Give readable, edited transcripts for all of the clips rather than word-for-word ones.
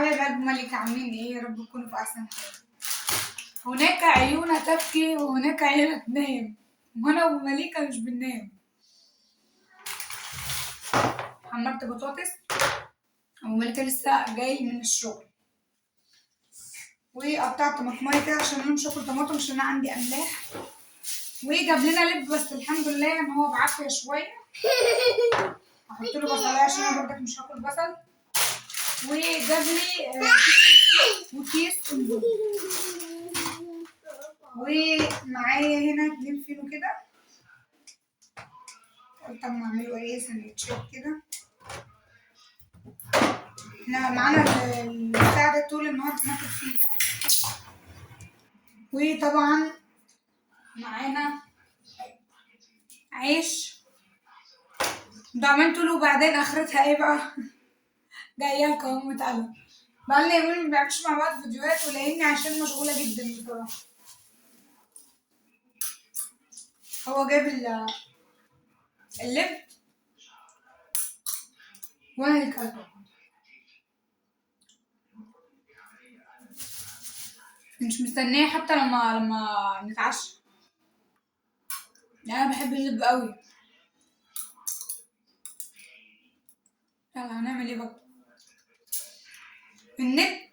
حبايب قلب ملك، عاملين ايه؟ يا رب تكونوا في احسن حال. هناك عيون تبكي وهناك عيون تنام، وانا ومليكة مش بننام. حمرت بطاطس ومليكة لسه جاي من الشغل، وقطعت طماطمايه كده عشان انا مش هاكل طماطم عشان انا عندي املاح. وجاب لنا لب بس الحمد لله ان هو بعافيه شويه. هحط له بصلايه عشان انا برضك مش هاكل بصل. وجاب لي وكيس اندومي، ومعايا هنا 2 فينو كده. قلت اما اعمله ايه سندوتشات كده. احنا معانا البتاع ده طول النهار بناكل فيه يعني. وطبعا معانا عيش، ده عملته له بعدين اخرتها ايه بقى؟ جايه لكم متقلب. بقالنا يومين ما بنعملش مع بعض فيديوهات، ولاني عشان مشغوله جدا بصراحه. هو جاب اللب وانا اللي كلته. مش مستنيه حتى لما نتعشى، يعني انا بحب اللب قوي. يلا هنعمل ايه بقى؟ النت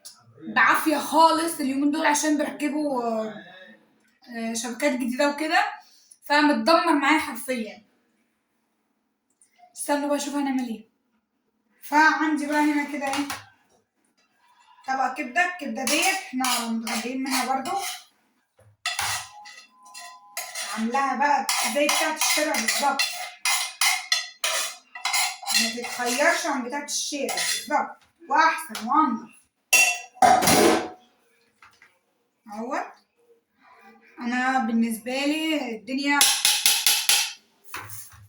بعافيه خالص اليومين دول عشان بيركبوا شبكات جديده وكده، فمتدمر معايا حرفيا. استنوا بقى اشوف هنعمل ايه. فعندي بقى هنا كده ايه، طبق كبده. الكبده ديت احنا متغدين منها برضو، عاملاها بقى زي بتاعت الشارع بالظبط، ما تتخيرش عن بتاعت الشارع بالظبط، واحسن وانضف اهوت. انا بالنسبه لي الدنيا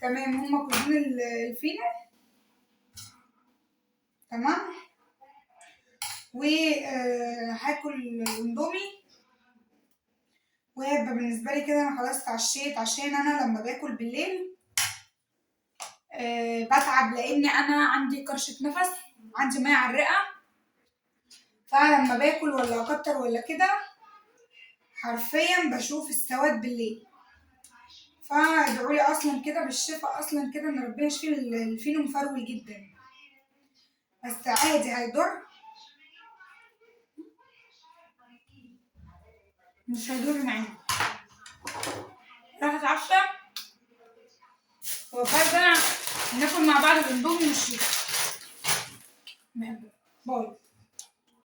تمام. هما كلين الفينو تمام. وهاكل الاندومي، وهيبقى بالنسبه لي كده انا خلاص اتعشيت. عشان انا لما باكل بالليل بتعب، لان انا عندي كرشه نفس، عندي ميه على الرئه. فلما باكل ولا اكتر ولا كده حرفيا بشوف السواد بالليل. فادعولي اصلا كده بالشفاء، اصلا كده ان ربنا يشفي. الفينو مفرول جدا بس عادي هيضر، مش هيضر معانا. راح اتعشى وفجأة ناكل مع بعض الاندومي والشيش. باي.